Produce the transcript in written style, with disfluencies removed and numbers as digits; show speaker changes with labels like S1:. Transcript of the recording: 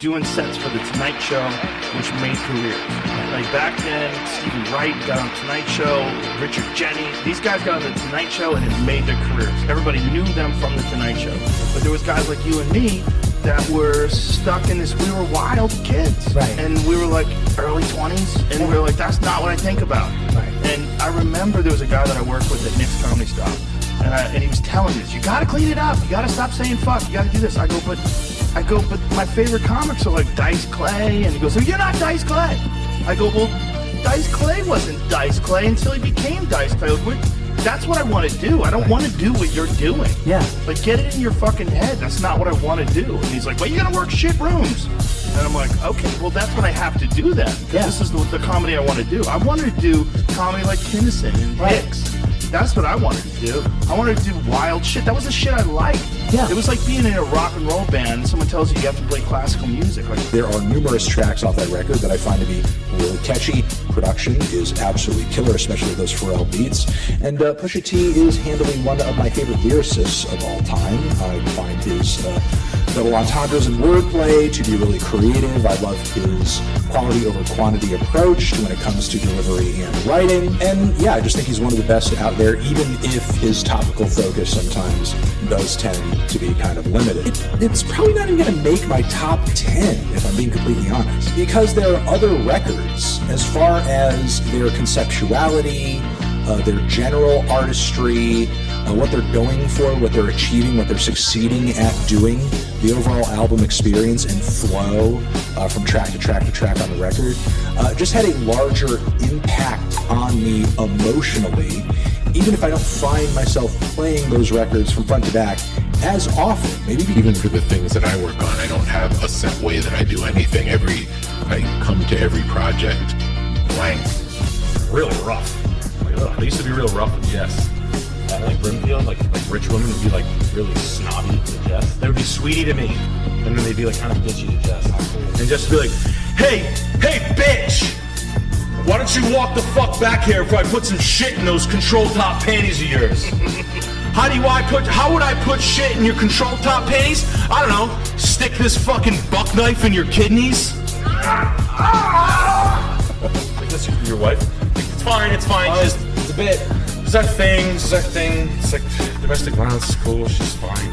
S1: doing sets for The Tonight Show, which made careers. Like back then, Stephen Wright got on Tonight Show, Richard Jenney. These guys got on The Tonight Show and it made their careers. Everybody knew them from The Tonight Show. But there was guys like you and me that were stuck in this, we were wild kids.
S2: Right.
S1: And we were like early 20s, and we were like, that's not what I think about.
S2: Right.
S1: And I remember there was a guy that I worked with at Nick's Comedy Stop, and he was telling me this, you gotta clean it up, you gotta stop saying fuck, you gotta do this. I go, but my favorite comics are like Dice Clay, and he goes, so you're not Dice Clay. I go, well, Dice Clay wasn't Dice Clay until he became Dice Clay. Like, that's what I want to do. I don't want to do what you're doing.
S2: Yeah.
S1: Like, get it in your fucking head. That's not what I want to do. And he's like, well, you gotta work shit rooms. And I'm like, okay, well, that's what I have to do then. Because this is the comedy I want to do. I wanted to do comedy like Kinnison and Hicks. That's what I wanted to do. I wanted to do wild shit. That was the shit I liked.
S2: Yeah.
S1: It was like being in a rock and roll band and someone tells you have to play classical music. Like,
S3: there are numerous tracks off that record that I find to be really catchy. Production is absolutely killer, especially those Pharrell beats. And Pusha T is handling one of my favorite lyricists of all time. I find his double entendres and wordplay to be really creative. I love his quality over quantity approach when it comes to delivery and writing. And yeah, I just think he's one of the best out there, even if his topical focus sometimes does tend to be kind of limited. It's probably not even going to make my top 10, if I'm being completely honest, because there are other records as far as their conceptuality, their general artistry, what they're going for, what they're achieving, what they're succeeding at doing, the overall album experience and flow from track to track to track on the record, just had a larger impact on me emotionally, even if I don't find myself playing those records from front to back as often. Maybe
S4: even for the things that I work on, I don't have a set way that I do anything. I come to every project blank.
S5: Really rough. I used to be real rough with Jess. At like Brimfield, like rich women would be like really snobby to Jess. They would be sweetie to me, and then they'd be like kind of bitchy to Jess. And Jess would be like, hey bitch! Why don't you walk the fuck back here before I put some shit in those control top panties of yours? How would I put shit in your control top panties? I don't know, stick this fucking buck knife in your kidneys? Like that's your wife? Like, it's fine, it's a bit. It's our thing, it's like domestic violence is cool, she's fine.